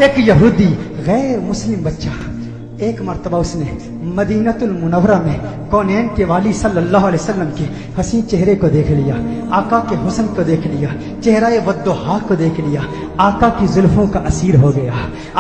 ایک یہودی غیر مسلم بچہ ایک مرتبہ اس نے مدینۃ المنورہ میں کونین کے والی صلی اللہ علیہ وسلم کے حسین چہرے کو دیکھ لیا، آقا کے حسن کو دیکھ لیا، چہرہ والضحیٰ کو دیکھ لیا، آقا کی زلفوں کا اسیر ہو گیا،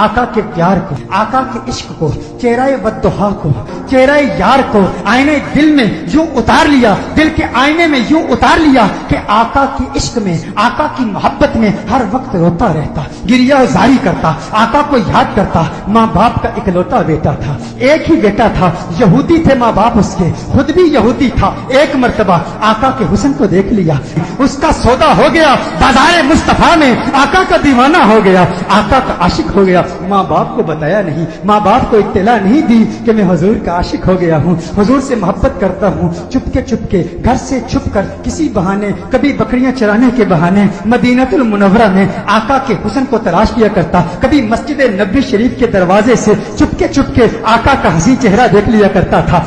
آقا کے پیار کو، آقا کے عشق کو، چہرہ والضحیٰ کو، چہرہ یار کو آئینے دل میں یوں اتار لیا، دل کے آئینے میں یوں اتار لیا کہ آقا کی عشق میں، آقا کی محبت میں ہر وقت روتا رہتا، گریہ زاری کرتا، آقا کو یاد کرتا۔ ماں باپ کا اکلوتا بیٹا تھا، ایک ہی بیٹا تھا، یہودی تھے ماں باپ اس کے، خود بھی یہودی تھا۔ ایک مرتبہ آقا کے حسن کو دیکھ لیا، اس کا سودا ہو گیا، بازار مصطفیٰ میں آقا کا دیوانہ ہو گیا، آقا کا عاشق ہو گیا۔ ماں باپ کو بتایا نہیں، ماں باپ کو اطلاع نہیں دی کہ میں حضور کا عاشق ہو گیا ہوں، حضور سے محبت کرتا ہوں۔ چپ کے گھر سے چھپ کر کسی بہانے، کبھی بکریاں چرانے کے بہانے مدینۃ المنورہ میں آقا کے حسن کو تلاش کیا کرتا، کبھی مسجد نبوی شریف کے دروازے سے چپ کے آقا کا حسین چہرہ دیکھ لیا کرتا تھا،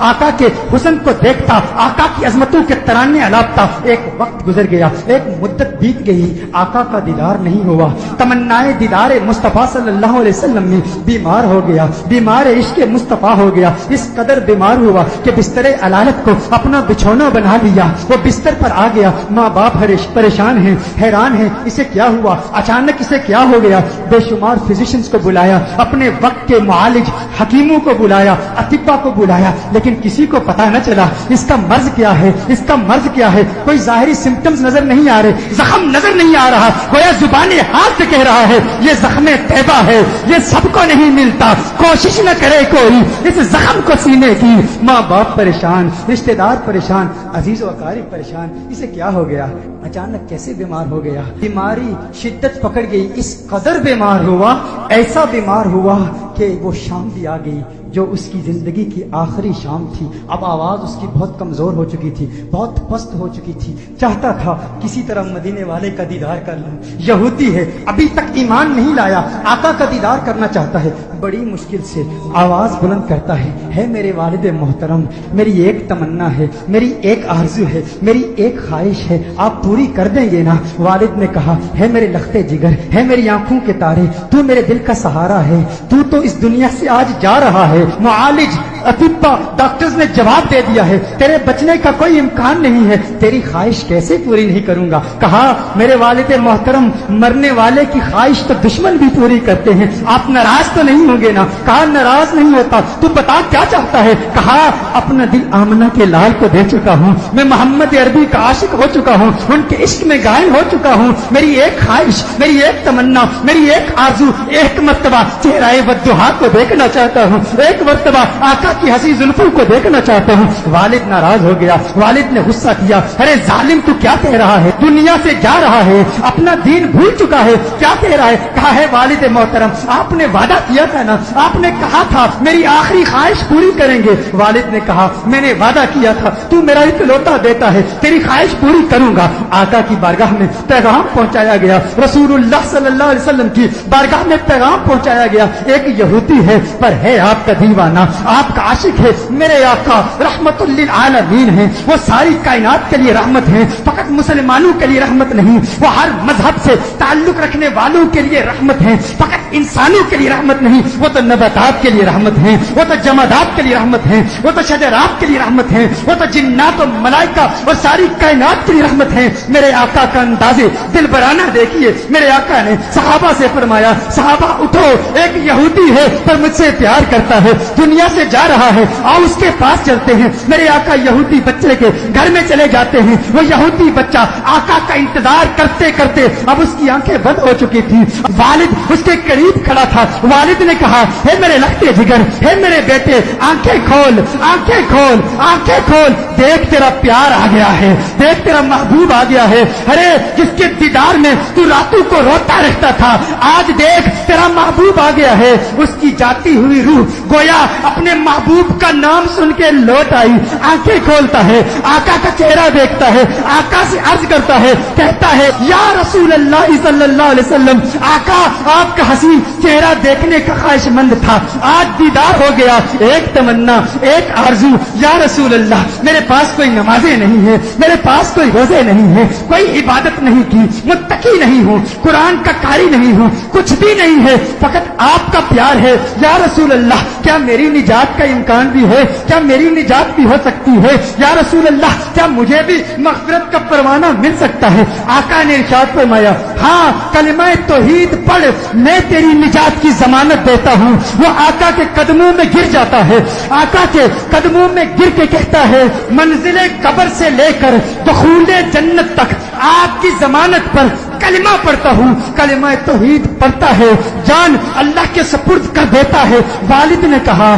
آقا کے حسن کو دیکھتا، آقا کی عظمتوں کے ترانے الاپتا۔ ایک وقت گزر گیا، ایک مدت بیت گئی، آقا کا دیدار نہیں ہوا، تمنائے دیدار مصطفیٰ صلی اللہ علیہ وسلم میں بیمار ہو گیا، بیمار عشق مصطفیٰ ہو گیا، اس قدر بیمار ہوا کہ بستر علالت کو اپنا بچھونا بنا لیا، وہ بستر پر آ گیا۔ ماں باپ پریشان ہیں، حیران ہیں، اسے کیا ہوا، اچانک اسے کیا ہو گیا۔ بے شمار فزیشنز کو بلایا، اپنے وقت کے معالج حکیموں کو بلایا، اطباء کو بلایا، لیکن کسی کو پتہ نہ چلا اس کا مرض کیا ہے، اس کا مرض کیا ہے۔ کوئی ظاہری سمپٹمز نظر نہیں آ رہے، زخم نظر نہیں آ رہا، گویا زبان حال سے کہہ رہا ہے یہ زخم طیبہ ہے، یہ سب کو نہیں ملتا، کوشش نہ کرے کوئی اس زخم کو سینے کی۔ ماں باپ پریشان، رشتہ دار پریشان، عزیز و اقارب پریشان، اسے کیا ہو گیا، اچانک کیسے بیمار ہو گیا۔ بیماری شدت پکڑ گئی، اس قدر بیمار ہوا، ایسا بیمار ہوا کہ وہ شام بھی آ گئی جو اس کی زندگی کی آخری شام تھی۔ اب آواز اس کی بہت کمزور ہو چکی تھی، بہت پست ہو چکی تھی، چاہتا تھا کسی طرح مدینے والے کا دیدار کر لوں۔ یہودی ہے، ابھی تک ایمان نہیں لایا، آقا کا دیدار کرنا چاہتا ہے، بڑی مشکل سے آواز بلند کرتا ہے میرے والد محترم، میری ایک تمنا ہے، میری ایک آرزو ہے، میری ایک خواہش ہے، آپ پوری کر دیں گے نا؟ والد نے کہا، ہے میرے لختے جگر، ہے میری آنکھوں کے تارے، تو میرے دل کا سہارا ہے، تو اس دنیا سے آج جا رہا ہے۔ معالج، اطباء، ڈاکٹرز نے جواب دے دیا ہے تیرے بچنے کا کوئی امکان نہیں ہے، تیری خواہش کیسے پوری نہیں کروں گا؟ کہا، میرے والد محترم، مرنے والے کی خواہش تو دشمن بھی پوری کرتے ہیں، آپ ناراض تو نہیں ہوں گے نا؟ کہا، ناراض نہیں ہوتا، تو بتا کیا چاہتا ہے؟ کہا، اپنا دل آمنہ کے لال کو دے چکا ہوں، میں محمد عربی کا عاشق ہو چکا ہوں، ان کے عشق میں غائب ہو چکا ہوں، میری ایک خواہش، میری ایک تمنا، میری ایک آرزو، ایک مرتبہ چہرہ والضحیٰ کو دیکھنا چاہتا ہوں، ایک مرتبہ آقا کی حسین زلفوں کو دیکھنا چاہتا ہوں۔ والد ناراض ہو گیا، والد نے غصہ کیا، ارے ظالم تو کیا کہہ رہا ہے، دنیا سے جا رہا ہے، اپنا دین بھول چکا ہے، کیا کہہ رہا ہے؟ کہا ہے والد محترم، آپ نے وعدہ کیا تھا نا، آپ نے کہا تھا میری آخری خواہش پوری کریں گے۔ والد نے کہا، میں نے وعدہ کیا تھا، تو میرا اکلوتا بیٹا ہے، تیری خواہش پوری کروں گا۔ آقا کی بارگاہ میں پیغام پہنچایا گیا، رسول اللہ صلی اللہ علیہ وسلم کی بارگاہ میں پیغام پہنچایا گیا، ایک یہودی ہے پر ہے آپ کا دیوانہ، آپ کا عاشق ہے، میرے آقا رحمت للعالمین ہیں، وہ ساری کائنات کے لیے رحمت ہیں، فقط مسلمانوں کے لیے رحمت نہیں، وہ ہر مذہب سے تعلق رکھنے والوں کے لیے رحمت ہیں، فقط انسانوں کے لیے رحمت نہیں، وہ تو نباتات کے لیے رحمت ہیں، وہ تو جمادات کے لیے رحمت ہیں، وہ تو شجرات کے لیے رحمت ہیں، وہ تو جنات و ملائکہ اور ساری کائنات کے لیے رحمت ہیں۔ میرے آقا کا انداز دل برانہ دیکھیے، میرے آقا نے صحابہ سے فرمایا، صحابہ اٹھو، ایک یہودی ہے پر مجھ سے پیار کرتا ہے، دنیا سے جا رہا ہے، آؤ اس کے پاس چلتے ہیں۔ میرے آقا یہودی بچے کے گھر میں چلے جاتے ہیں، وہ یہودی بچہ آقا کا انتظار کرتے کرتے اب اس کی آنکھیں بند ہو چکی تھی، والد اس کے قریب کھڑا تھا، والد نے کہا، ہے میرے لختے جگر، ہے میرے بیٹے، آنکھیں کھول، آنکھیں کھول، آنکھیں کھول، دیکھ تیرا پیار آ گیا ہے، دیکھ تیرا محبوب آ گیا ہے، ارے جس کے دیدار میں تو راتوں کو روتا رہتا تھا، آج دیکھ تیرا محبوب آ گیا ہے۔ اس کی جاتی ہوئی روح گویا اپنے महबूब का नाम सुन के लौट आई, आंखें खोलता है, आका का चेहरा देखता है, आका से अर्ज करता है, कहता है या रसूल अल्लाह सल्लल्लाहु अलैहि वसल्लम, आका आपका हसीन चेहरा देखने का ख्वाहिशमंद था, आज दीदार हो गया। एक तमन्ना, एक आरज़ू, या रसूल अल्लाह मेरे पास कोई नमाजें नहीं है, मेरे पास कोई रोजे नहीं है, कोई इबादत नहीं की, मुत्तकी नहीं हूँ, कुरान का कारी नहीं हूँ, कुछ भी नहीं है, फकत आपका प्यार है। या रसूल अल्लाह क्या मेरी निजात का इम्कान भी है, क्या मेरी निजात भी हो सकती है? या रसूल अल्लाह क्या मुझे भी मग़फ़िरत का परवाना मिल सकता है? आका ने इरशाद फरमाया, हाँ कलिमा तौहीद पढ़, मैं तेरी निजात की जमानत देता हूँ। वो आका के कदमों में गिर जाता है, आका के कदमों में गिर के कहता है, मंजिले कब्र से लेकर दुखूले जन्नत तक आपकी जमानत पर कलिमा पढ़ता हूँ। कलिमा तौहीद पढ़ता है, जान अल्लाह के सपुर्द कर देता है। वालिद ने कहा,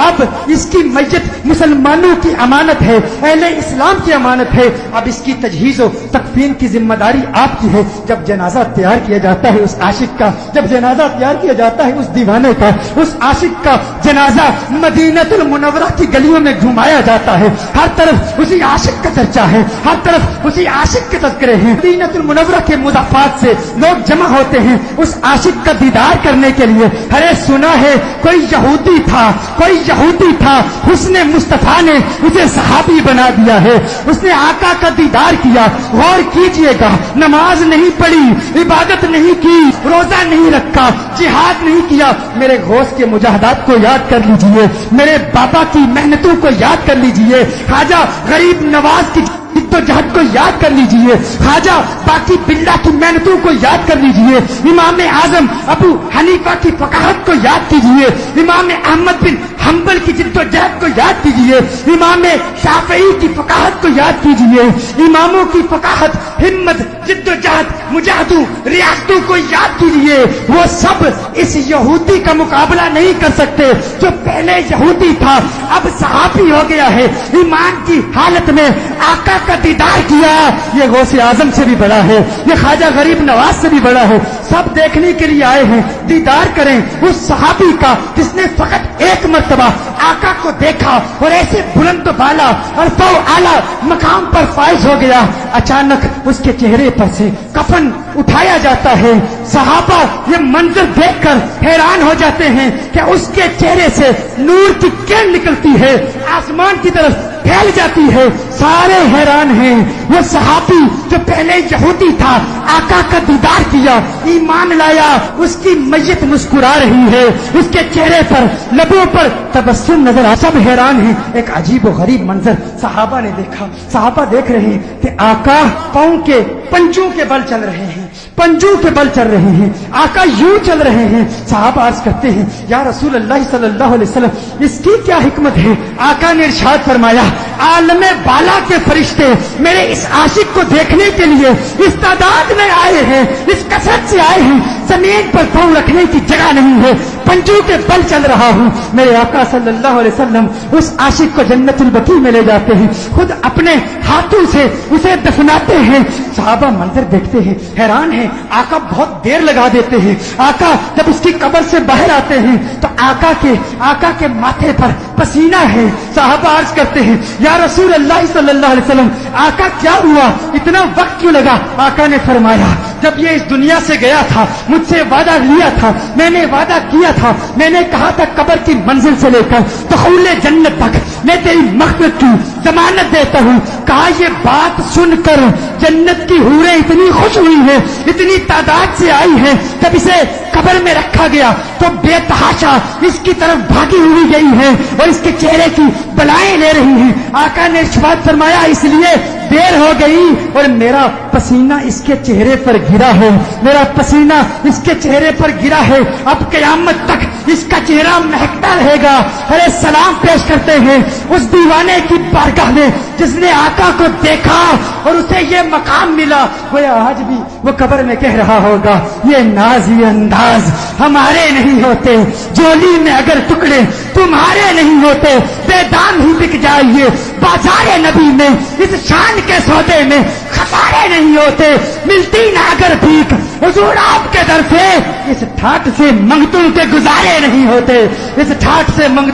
अब इसकी मैयत मुसलमानों की अमानत है, अहले इस्लाम की अमानत है, अब इसकी तजहीज़ और तकफीन की जिम्मेदारी आपकी है। जब जनाजा तैयार किया जाता है उस आशिक का, जब जनाजा तैयार किया जाता है उस दीवाने का, उस आशिक का जनाजा मदीनतुल मुनव्वरा की गलियों में घुमाया जाता है। हर तरफ उसी आशिक का चर्चा है, हर तरफ उसी आशिक के तज़किरे हैं। मदीनतुल मुनव्वरा के मुज़ाफ़ात से लोग जमा होते हैं उस आशिक का दीदार करने के लिए। अरे सुना है कोई यहूदी था, कोई यहूदी था, हुस्ने मुस्तफा ने उसे सहाबी बना दिया है। उसने आका का दीदार किया। गौर कीजिएगा, नमाज नहीं पढ़ी, इबादत नहीं की, रोजा नहीं रखा, जिहाद नहीं किया। मेरे गौस के मुजाहदात को याद कर लीजिए, मेरे बाबा की मेहनतों को याद कर लीजिए, ख्वाजा गरीब नवाज की जहद को याद कर लीजिए, ख्वाजा बाकी बिल्ला की मेहनतों को याद कर लीजिए, इमाम आजम अबू हनीफा की फकाहत को याद कीजिए, इमाम अहमद बिन हम्बल की जिद्दोजहद को याद कीजिए, इमाम शाफई की फकाहत को याद कीजिए, इमामों की फकाहत, हिम्मत, जिद्दोजहद, मुजाहिदों, रियासतों को याद कीजिए। वो सब इस यहूदी का मुकाबला नहीं कर सकते जो पहले यहूदी था, अब सहाबी हो गया है। ईमान की हालत में आका का दीदार किया। ये गौसे आजम से भी बड़ा है, ये ख्वाजा गरीब नवाज से भी बड़ा है। सब देखने के लिए आए हैं, दीदार करें उस सहाबी का जिसने फकत एक मर्तबा आका को देखा और ऐसे बुलंद बाला और तो आला मकाम पर फाइज हो गया। अचानक उसके चेहरे पर से कफन उठाया जाता है। सहाबा ये मंजर देखकर हैरान हो जाते हैं कि उसके चेहरे से नूर की किरण निकलती है, आसमान की तरफ फैल जाती है। सारे हैरान हैं। वो सहाबी जो पहले यहूदी था, आका का दीदार किया, ईमान लाया, उसकी मैयत मुस्कुरा रही है, उसके चेहरे पर, लबों पर तबस्सुम नजर आ। सब हैरान हैं। एक अजीब और गरीब मंजर सहाबा ने देखा। सहाबा देख रहे हैं कि आका पांव के पंजों के बल चल रहे हैं, पंजों के बल चल रहे हैं, आका यूं चल रहे हैं। सहाबा अर्ज करते हैं, या रसूल अल्लाह सल्लल्लाहु अलैहि वसल्लम इसकी क्या हिकमत है? आका ने इरशाद फरमाया, आलमे बाला के फरिश्ते मेरे इस आशिक को देखने के लिए इस तादाद में आए हैं, इस कसरत से आए हैं, जमीन पर पांव रखने की जगह नहीं है, पंजों के बल चल रहा हूं। मेरे आका सल्लल्लाहु अलैहि वसल्लम उस आशिक को जन्नतुल बकी में ले जाते हैं, खुद अपने हाथों से उसे दफनाते हैं। सहाबा मंजर देखते हैं, हैरान है। आका बहुत देर लगा देते हैं। आका जब उसकी कब्र से बाहर आते हैं तो आका के माथे पर पसीना है। सहाबा अर्ज करते हैं, या रसूल अल्लाह सल्लल्लाहु अलैहि वसल्लम आका क्या हुआ, इतना वक्त क्यों लगा? आका ने फरमाया, जब ये इस दुनिया से गया था मुझसे वादा लिया था, मैंने वादा किया था, मैंने कहा था कब्र की मंजिल से लेकर दुखूले जन्नत तक मैं तेरी मग़फ़िरत की जमानत देता हूँ। कहा ये बात सुनकर जन्नत की हूरें इतनी खुश हुई है, इतनी तादाद से आई है। जब इसे कब्र में रखा गया तो बेतहाशा इसकी तरफ भागी हुई गई है और इसके चेहरे की बलाएं ले रही हैं। आका ने इरशाद फरमाया, इसलिए देर हो गई और मेरा पसीना इसके चेहरे पर गिरा है, मेरा पसीना इसके चेहरे पर गिरा है। अब क़यामत तक इसका चेहरा महकता रहेगा। अरे सलाम पेश करते हैं उस दीवाने की बारगाह में जिसने आका को देखा और उसे ये मकाम मिला। वो आज भी वो कब्र में कह रहा होगा, ये नाज ये अंदाज हमारे नहीं होते, जोली में अगर टुकड़े तुम्हारे नहीं होते, बेदाम ही बिक जाइए बाजारे नबी में, इस शान के सौदे में खसारे नहीं होते, मिलती ना अगर भीख हुजूर आपके दर से, इस ठाठ से मंगतों के गुजारे नहीं होते, इस ठाठ से मंग